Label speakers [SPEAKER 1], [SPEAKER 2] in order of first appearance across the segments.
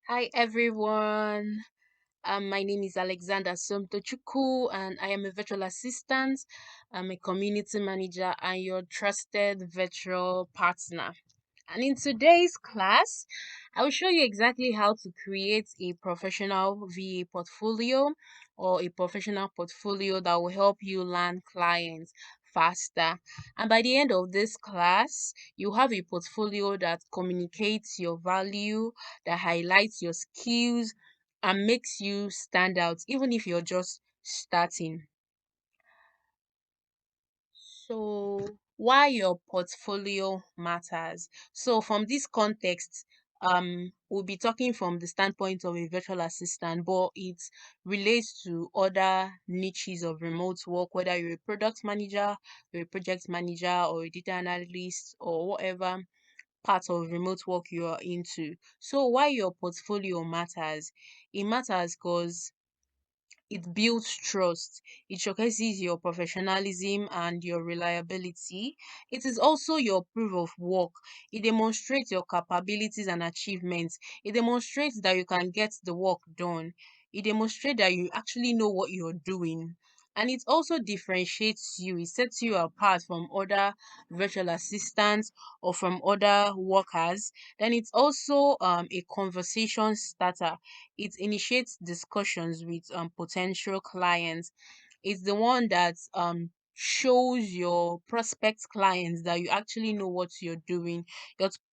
[SPEAKER 1] Hi everyone. My name is Alexander Somtochukwu and I am a virtual assistant. I'm a community manager and your trusted virtual partner. And in today's class, I will show you exactly how to create a professional VA portfolio or a professional portfolio that will help you land clients faster. And by the end of this class, you have a portfolio that communicates your value, that highlights your skills, and makes you stand out, even if you're just starting. So, why your portfolio matters. So, from this context, we'll be talking from the standpoint of a virtual assistant, but it relates to other niches of remote work, whether you're a product manager, you're a project manager, or a data analyst, or whatever part of remote work you are into. So, why your portfolio matters? It matters because it builds trust. It showcases your professionalism and your reliability. It is also your proof of work. It demonstrates your capabilities and achievements. It demonstrates that you can get the work done. It demonstrates that you actually know what you're doing. And it also differentiates you. It sets you apart from other virtual assistants or from other workers. Then it's also a conversation starter. It initiates discussions with potential clients. It's the one that shows your prospect clients that you actually know what you're doing.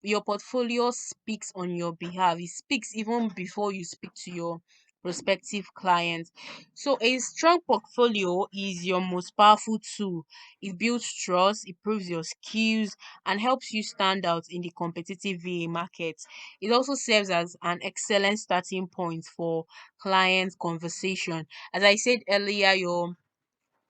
[SPEAKER 1] Your portfolio speaks on your behalf. It speaks even before you speak to your prospective clients. So a strong portfolio is your most powerful tool. It builds trust, it proves your skills, and helps you stand out in the competitive VA market. It also serves as an excellent starting point for client conversation. As I said earlier, your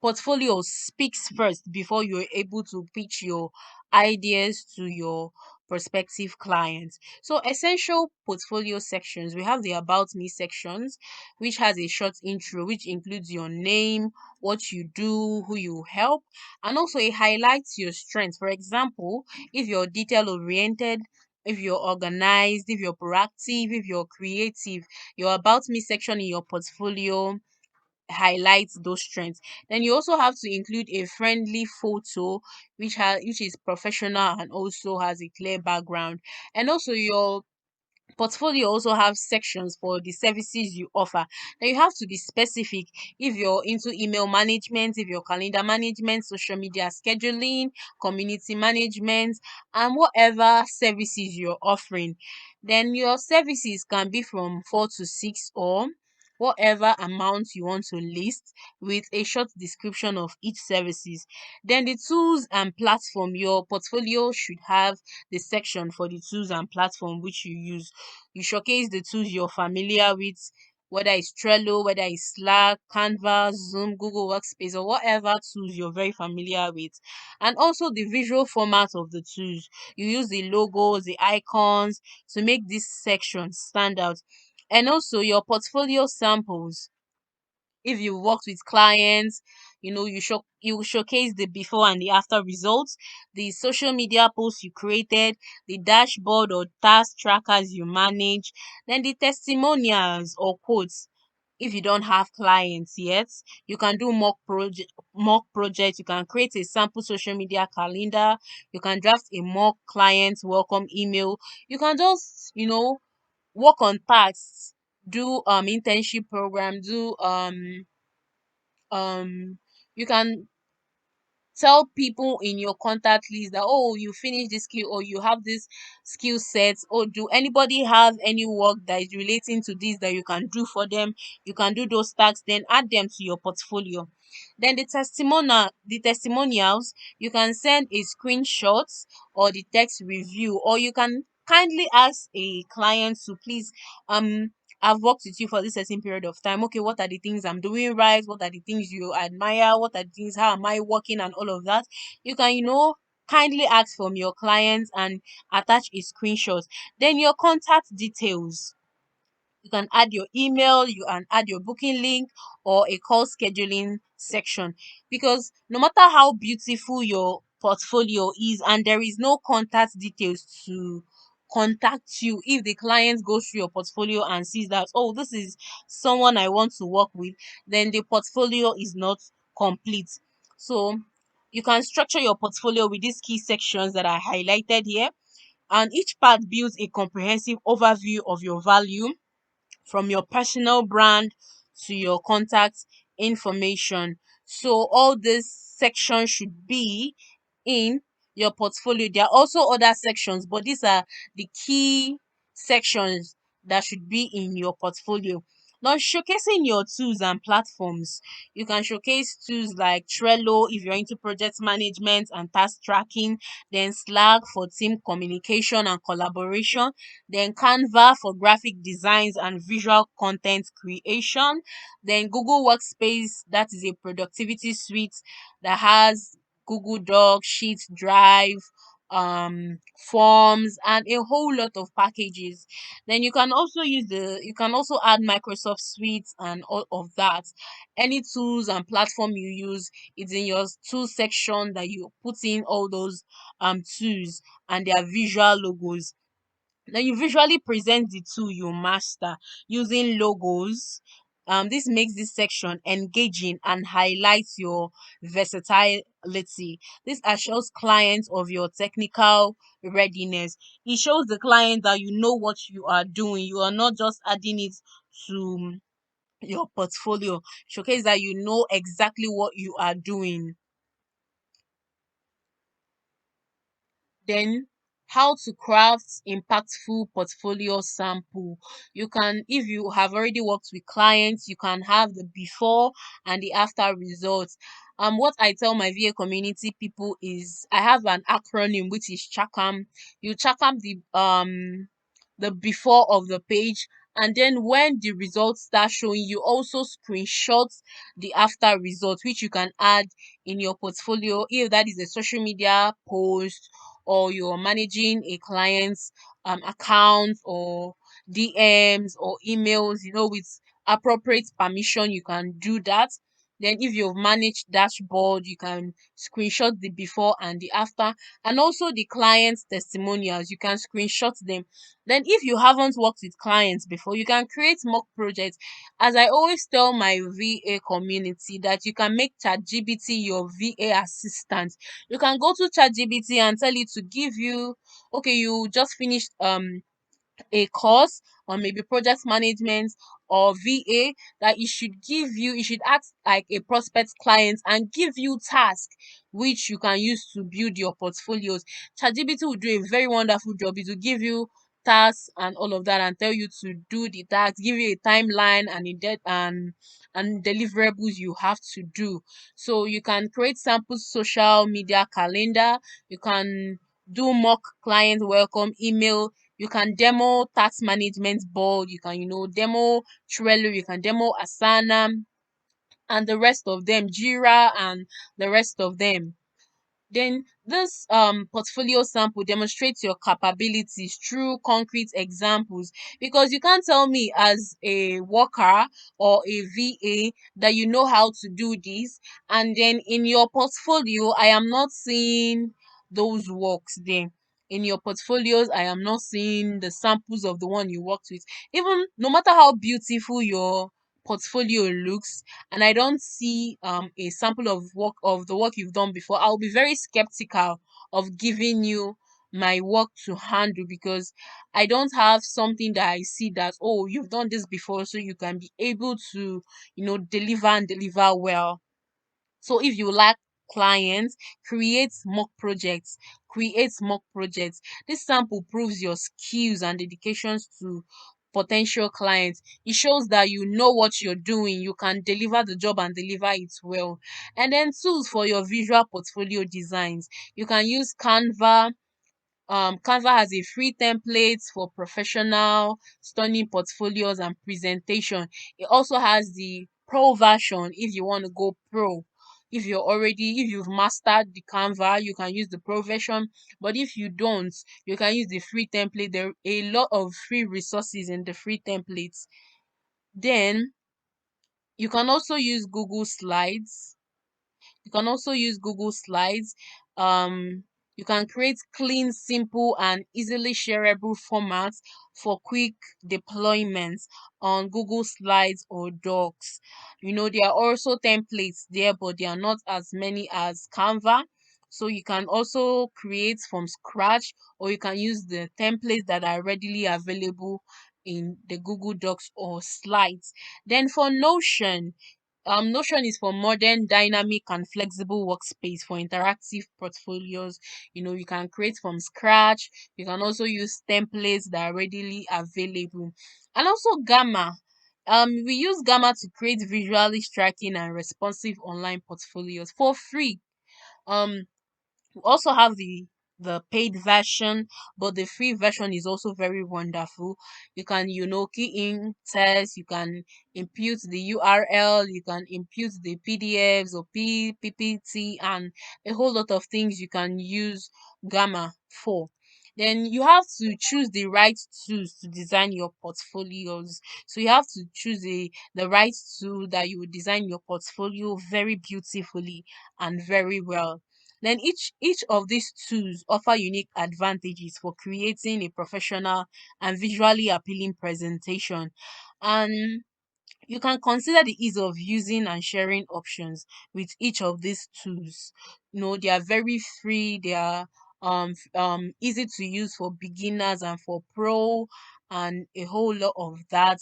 [SPEAKER 1] portfolio speaks first before you're able to pitch your ideas to your prospective clients. So, essential portfolio sections, we have the About Me sections, which has a short intro, which includes your name, what you do, who you help, and also it highlights your strengths. For example, if you're detail oriented, if you're organized, if you're proactive, if you're creative, your About Me section in your portfolio highlights those strengths. Then you also have to include a friendly photo which is professional and also has a clear background. And also your portfolio also have sections for the services you offer. Now you have to be specific if you're into email management, if you're calendar management, social media scheduling, community management, and whatever services you're offering. Then your services can be from 4 to 6 or whatever amount you want to list with a short description of each services. Then the tools and platform, your portfolio should have the section for the tools and platform which you use. You showcase the tools you're familiar with, whether it's Trello, whether it's Slack, Canva, Zoom, Google Workspace, or whatever tools you're very familiar with. And also the visual format of the tools. You use the logos, the icons to make this section stand out. And also your portfolio samples, if you worked with clients, you showcase the before and the after results, the social media posts you created, the dashboard or task trackers you manage, then the testimonials or quotes. If you don't have clients yet, you can do mock projects. You can create a sample social media calendar. You can draft a mock client welcome email. You can just work on tasks, do internship program, do um you can tell people in your contact list that, oh, you finished this skill or you have this skill sets, or do anybody have any work that is relating to this that you can do for them. You can do those tasks, then add them to your portfolio. Then the testimonials, you can send a screenshot or the text review, or you can kindly ask a client to please, I've worked with you for this certain period of time. Okay, what are the things I'm doing right? What are the things you admire? What are the things, how am I working, and all of that? You can, kindly ask from your clients and attach a screenshot. Then your contact details. You can add your email, you can add your booking link or a call scheduling section. Because no matter how beautiful your portfolio is and there is no contact details to contact you if the client goes through your portfolio and sees that, oh, this is someone I want to work with, then the portfolio is not complete. So you can structure your portfolio with these key sections that I highlighted here, and each part builds a comprehensive overview of your value, from your personal brand to your contact information. So all these sections should be in your portfolio. There are also other sections, but these are the key sections that should be in your portfolio. Now, showcasing your tools and platforms. You can showcase tools like Trello if you're into project management and task tracking, then Slack for team communication and collaboration, then Canva for graphic designs and visual content creation, then Google Workspace, that is a productivity suite that has Google Docs, Sheets, Drive, forms, and a whole lot of packages. Then you can also add Microsoft Suite and all of that. Any tools and platform you use, it's in your tools section that you put in all those tools and their visual logos. Then you visually present the tool you master using logos. This makes this section engaging and highlights your versatility. This assures clients of your technical readiness. It shows the client that you know what you are doing. You are not just adding it to your portfolio. Showcase that you know exactly what you are doing. Then how to craft impactful portfolio sample. You can, if you have already worked with clients, you can have the before and the after results. What I tell my VA community people is I have an acronym which is CHACAM. You CHACAM the before of the page, and then when the results start showing, you also screenshot the after results, which you can add in your portfolio if that is a social media post, or you're managing a client's account, or DMs or emails, with appropriate permission, you can do that. Then if you've managed dashboard, you can screenshot the before and the after, and also the client's testimonials, you can screenshot them. Then if you haven't worked with clients before, you can create mock projects. As I always tell my VA community, that you can make ChatGPT your VA assistant. You can go to ChatGPT and tell it to give you, okay, you just finished a course or maybe project management or VA, that it should act like a prospect client and give you tasks which you can use to build your portfolios. ChatGPT will do a very wonderful job. It will give you tasks and all of that and tell you to do the tasks, give you a timeline and and deliverables you have to do. So you can create sample social media calendar, you can do mock client welcome email, you can demo task management board, you can, demo Trello, you can demo Asana and the rest of them, Jira and the rest of them. Then this portfolio sample demonstrates your capabilities through concrete examples, because you can't tell me as a worker or a VA that you know how to do this, and then in your portfolio I am not seeing those works there. In your portfolios, I am not seeing the samples of the one you worked with. Even no matter how beautiful your portfolio looks, and I don't see a sample of the work you've done before, I'll be very skeptical of giving you my work to handle, because I don't have something that I see that, oh, you've done this before, so you can be able to, deliver and deliver well. So if you lack clients, create mock projects. Create mock projects. This sample proves your skills and dedications to potential clients. It shows that you know what you're doing. You can deliver the job and deliver it well. And then tools for your visual portfolio designs. You can use Canva. Canva has a free template for professional stunning portfolios and presentation. It also has the pro version if you want to go pro. If you've mastered the Canva, you can use the pro version. But if you don't, you can use the free template. There are a lot of free resources in the free templates. Then you can also use Google Slides. You can also use Google Slides. Um, You can create clean, simple, and easily shareable formats for quick deployments on Google Slides or Docs. There are also templates there, but they are not as many as Canva. So you can also create from scratch, or you can use the templates that are readily available in the Google Docs or Slides. Then for Notion, Notion is for modern, dynamic, and flexible workspace for interactive portfolios. You can create from scratch. You can also use templates that are readily available. And also Gamma. We use Gamma to create visually striking and responsive online portfolios for free. Um, we also have the paid version, but the free version is also very wonderful. You can, key in text, you can input the URL, you can input the PDFs or PPT, and a whole lot of things you can use Gamma for. Then you have to choose the right tools to design your portfolios. So you have to choose the right tool that you will design your portfolio very beautifully and very well. Then each of these tools offer unique advantages for creating a professional and visually appealing presentation. And you can consider the ease of using and sharing options with each of these tools. They are very free, they are easy to use for beginners and for pro, and a whole lot of that.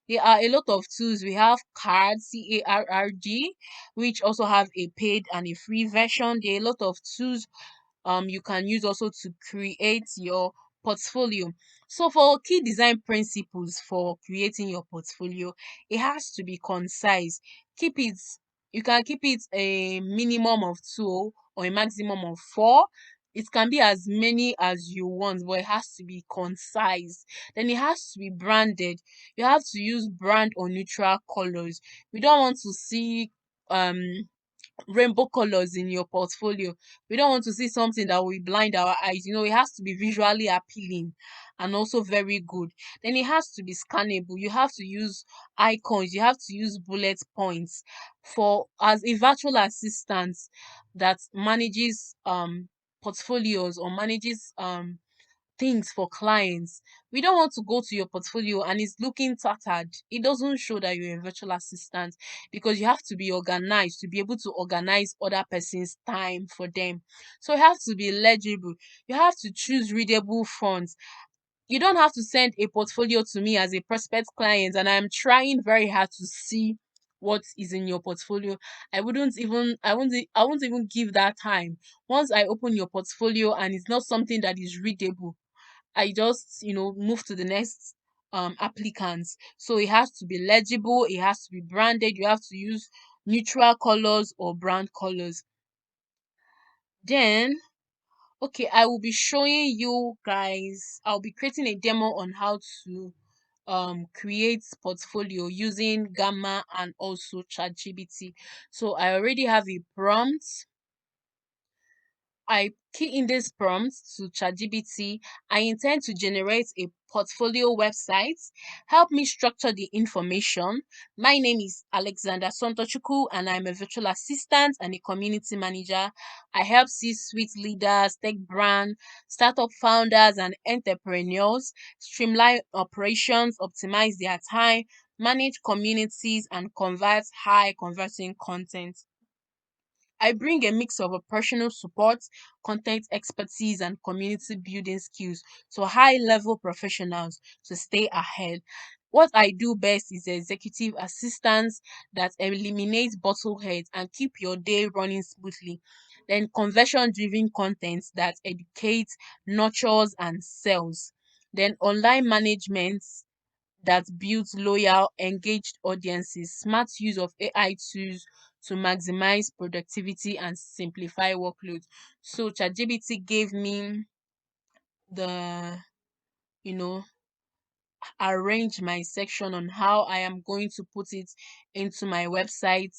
[SPEAKER 1] There are a lot of tools. We have CARD, which also have a paid and a free version. There are a lot of tools you can use also to create your portfolio. So for key design principles for creating your portfolio, it has to be concise. Keep it you can keep it a minimum of two or a maximum of four. It can be as many as you want, but it has to be concise. Then it has to be branded. You have to use brand or neutral colors. We don't want to see um rainbow colors in your portfolio. We don't want to see something that will blind our eyes. It has to be visually appealing and also very good. Then it has to be scannable. You have to use icons, you have to use bullet points. For as a virtual assistant that manages portfolios or manages things for clients. We don't want to go to your portfolio and it's looking tattered. It doesn't show that you're a virtual assistant, because you have to be organized to be able to organize other person's time for them. So you have to be legible. You have to choose readable fonts. You don't have to send a portfolio to me as a prospect client and I'm trying very hard to see what is in your portfolio. I won't even give that time. Once I open your portfolio and it's not something that is readable, I just, move to the next applicants. So it has to be legible, it has to be branded, you have to use neutral colors or brand colors. Then, okay, I will be showing you guys, I'll be creating a demo on how to create portfolio using Gamma and also ChatGPT. So I already have a prompt. I key in this prompt to ChatGPT. I intend to generate a portfolio website. Help me structure the information. My name is Alexander Sontochukwu and I'm a virtual assistant and a community manager. I help C-suite leaders, tech brand, startup founders and entrepreneurs streamline operations, optimize their time, manage communities and convert high converting content. I bring a mix of operational support, content expertise, and community building skills to high level professionals to stay ahead. What I do best is executive assistance that eliminates bottleheads and keep your day running smoothly. Then conversion driven content that educates, nurtures, and sells. Then online management that builds loyal, engaged audiences, smart use of AI tools to maximize productivity and simplify workloads. So ChatGPT gave me the, you know, arrange my section on how I am going to put it into my website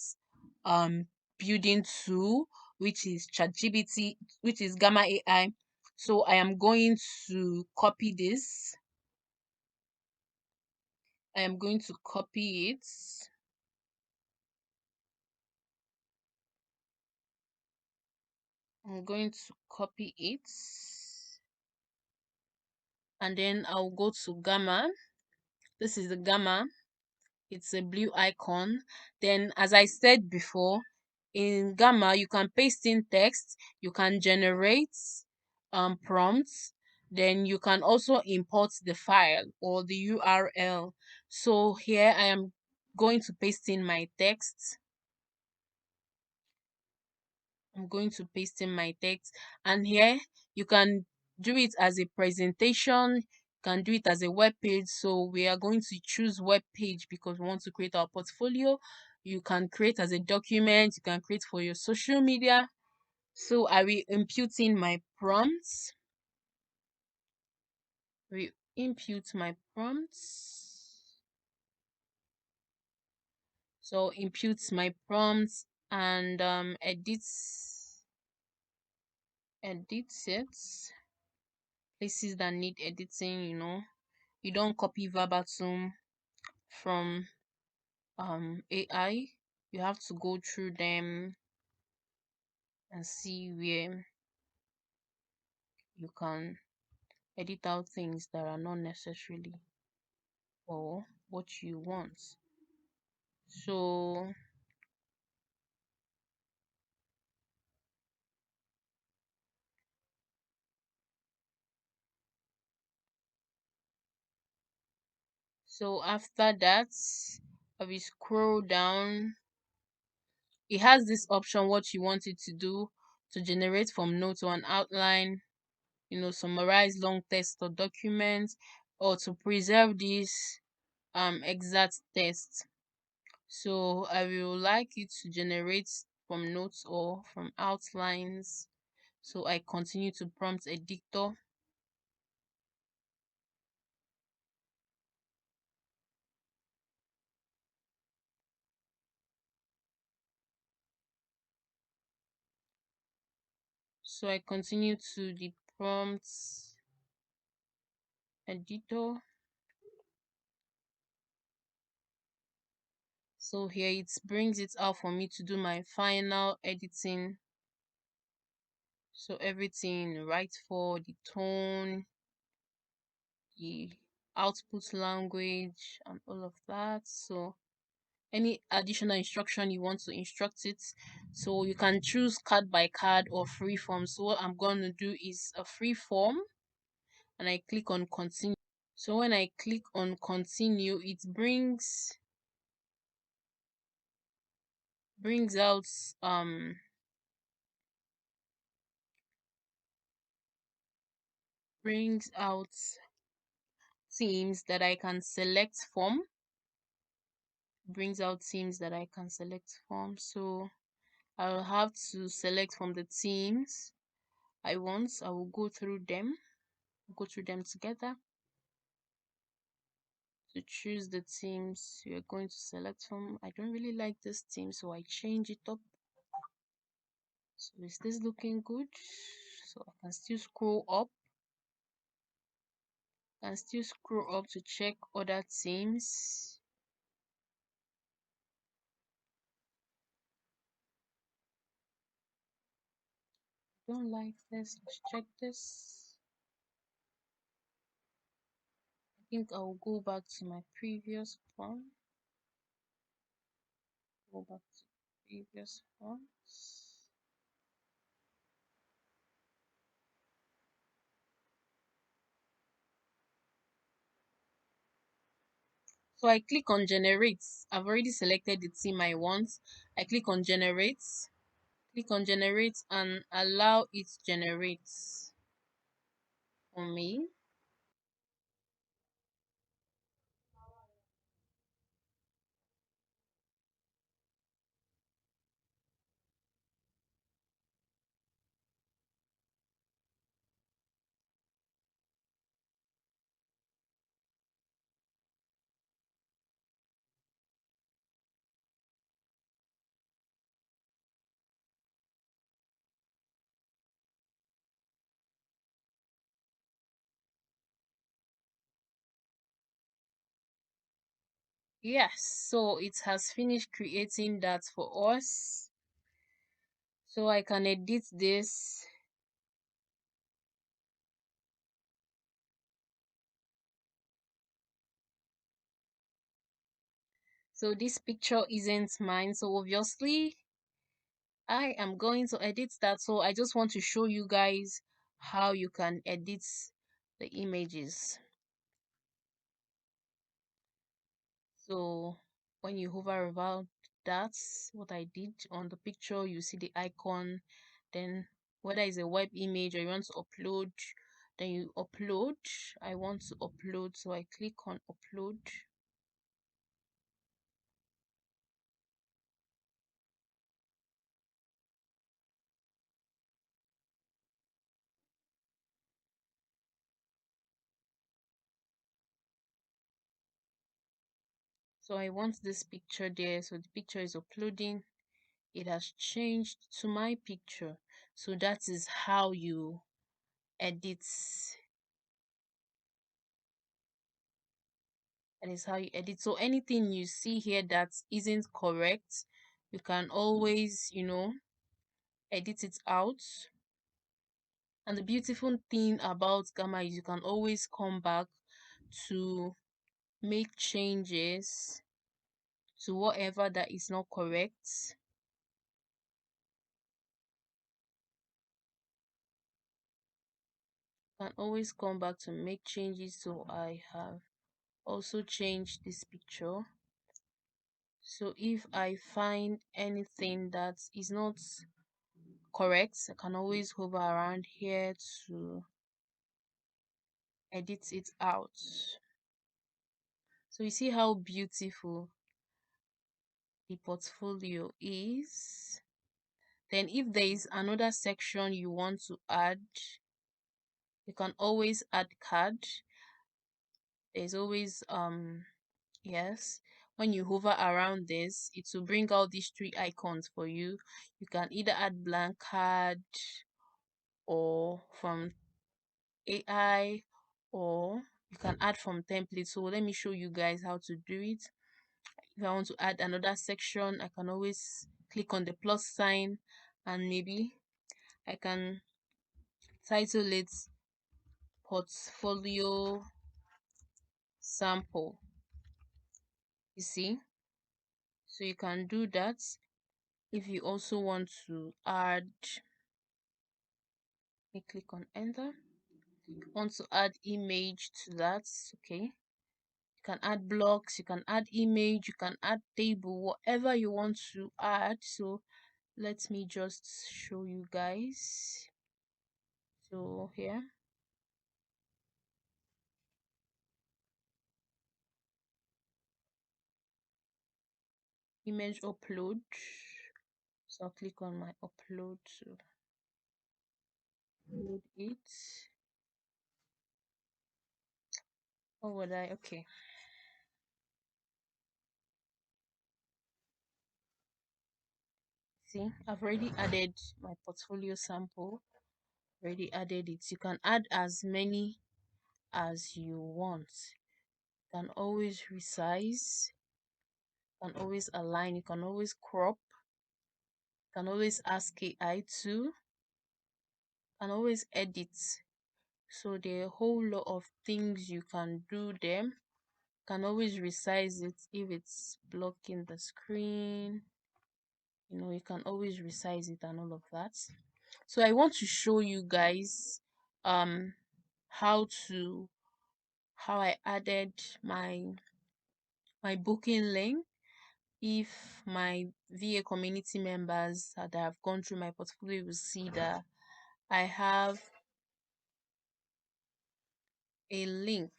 [SPEAKER 1] building tool, which is ChatGPT, which is Gamma AI. So I am going to copy this. I am going to copy it. I'm going to copy it, and then I'll go to Gamma. This is the Gamma. It's a blue icon. Then, as I said before, in Gamma, you can paste in text, you can generate prompts, then you can also import the file or the URL. So here I am going to paste in my text. I'm going to paste in my text, and here you can do it as a presentation, you can do it as a web page. So we are going to choose web page because we want to create our portfolio. You can create as a document, you can create for your social media. So I will input in my prompts. We input my prompts. So input my prompts and edit it. Places that need editing, you don't copy verbatim from AI. You have to go through them and see where you can edit out things that are not necessarily for what you want. So after that, I will scroll down. It has this option what you want it to do, to generate from notes or an outline, summarize long text or documents, or to preserve this exact text. So I will like it to generate from notes or from outlines. So I continue to prompt editor. So I continue to the prompt editor. So here it brings it out for me to do my final editing. So everything, right, for the tone, the output language, and all of that. So any additional instruction you want to instruct it, so you can choose card by card or free form. So what I'm going to do is a free form, and I click on continue. So when I click on continue, it brings out brings out themes that I can select from. Brings out themes that I can select from. So I'll have to select from the themes I want. I will go through them together to choose the themes you're going to select from. I don't really like this theme, so I change it up. So is this looking good? So I can still scroll up. To check other themes. Don't like this. Let's check this. I think I'll go back to my previous one. Go back to previous ones. So I click on generate. I've already selected the theme I want. I click on generate. Click on generate and allow it generate for me. Yes, so it has finished creating that for us. So I can edit this. So this picture isn't mine, so obviously I am going to edit that. So I just want to show you guys how you can edit the images. So when you hover about, that's what I did on the picture. You see the icon, then whether it's a web image or you want to upload, then you upload. I want to upload, so I click on upload. So I want this picture there, so the picture is uploading. It has changed to my picture. So that is how you edit. That is how you edit. So anything you see here that isn't correct, you can always, edit it out. And the beautiful thing about Gamma is you can always come back to make changes to whatever that is not correct. You can always come back to make changes. So I have also changed this picture. So if I find anything that is not correct, I can always hover around here to edit it out. So you see how beautiful the portfolio is. Then if there is another section you want to add, you can always add card. There's always yes, when you hover around this, it will bring out these three icons for you. You can either add blank card or from AI, or you can add from template. So let me show you guys how to do it. If I want to add another section, I can always click on the plus sign and maybe I can title it portfolio sample. You see, so you can do that. If you also want to add, you click on enter. Want to add image to that, okay, you can add blocks, you can add image, you can add table, whatever you want to add. So let me just show you guys. So here, image upload. So I'll click on my upload to upload it. Or would I? Okay. See, I've already added my portfolio sample. Already added it. You can add as many as you want. You can always resize. You can always align. You can always crop. You can always ask AI to. You can always edit. So there are a whole lot of things you can do them. You can always resize it if it's blocking the screen. You can always resize it and all of that. So I want to show you guys um how to how I added my booking link. If my VA community members that have gone through my portfolio will see that I have a link.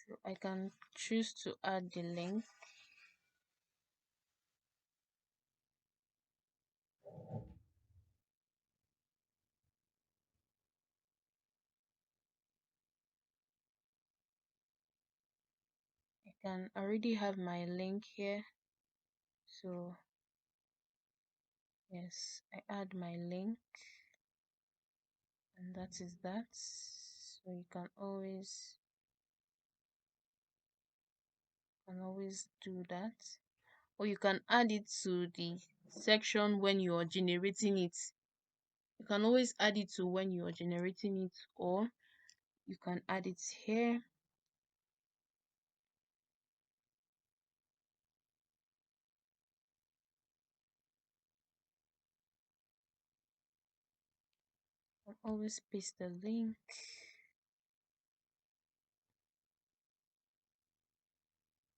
[SPEAKER 1] So I can choose to add the link. I can already have my link here. So yes, I add my link And that is that. So you can always do that. Or you can add it to the section when you are generating it. You can always add it to when you are generating it, or you can add it here. I'll always paste the link.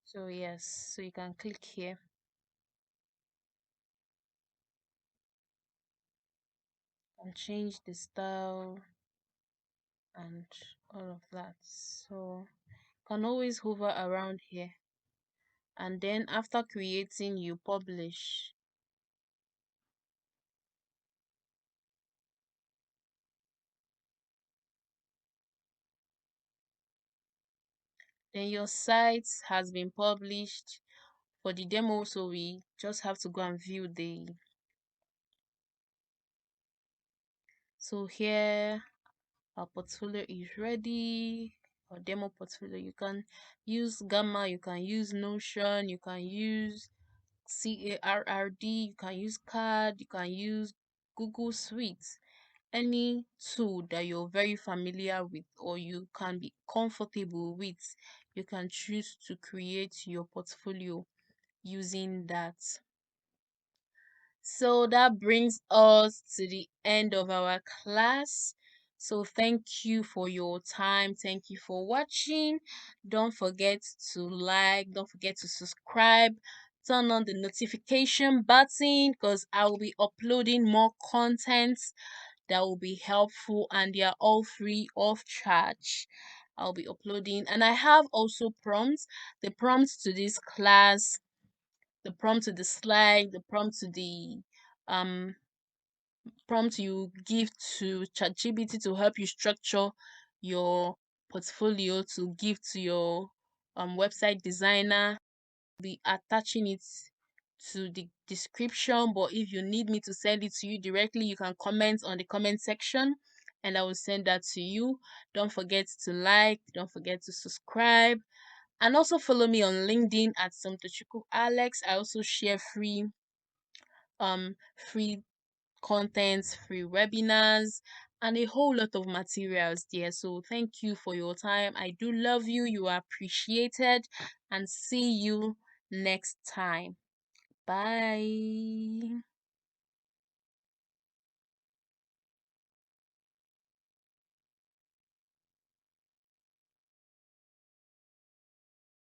[SPEAKER 1] So yes, so you can click here and change the style and all of that. So you can always hover around here, and then after creating you publish. Then your site has been published for the demo, so we just have to go and view the. So here our portfolio is ready. Our demo portfolio, you can use Gamma, you can use Notion, you can use CARRD, you can use CAD, you can use Google Suite, any tool that you're very familiar with or you can be comfortable with, you can choose to create your portfolio using that. So that brings us to the end of our class. So thank you for your time. Thank you for watching. Don't forget to like, don't forget to subscribe, turn on the notification button because I will be uploading more content that will be helpful, and they are all free of charge. I'll be uploading, and I have also prompts. The prompts to this class, the prompt to the slide, the prompt to the um prompt you give to ChatGPT to help you structure your portfolio, to give to your website designer. Be attaching it to the description, but if you need me to send it to you directly, you can comment on the comment section and I will send that to you. Don't forget to like, don't forget to subscribe, and also follow me on LinkedIn at Somtochukwu Alex. I also share free contents, free webinars, and a whole lot of materials there. So thank you for your time. I do love you. You are appreciated, and see you next time. Bye.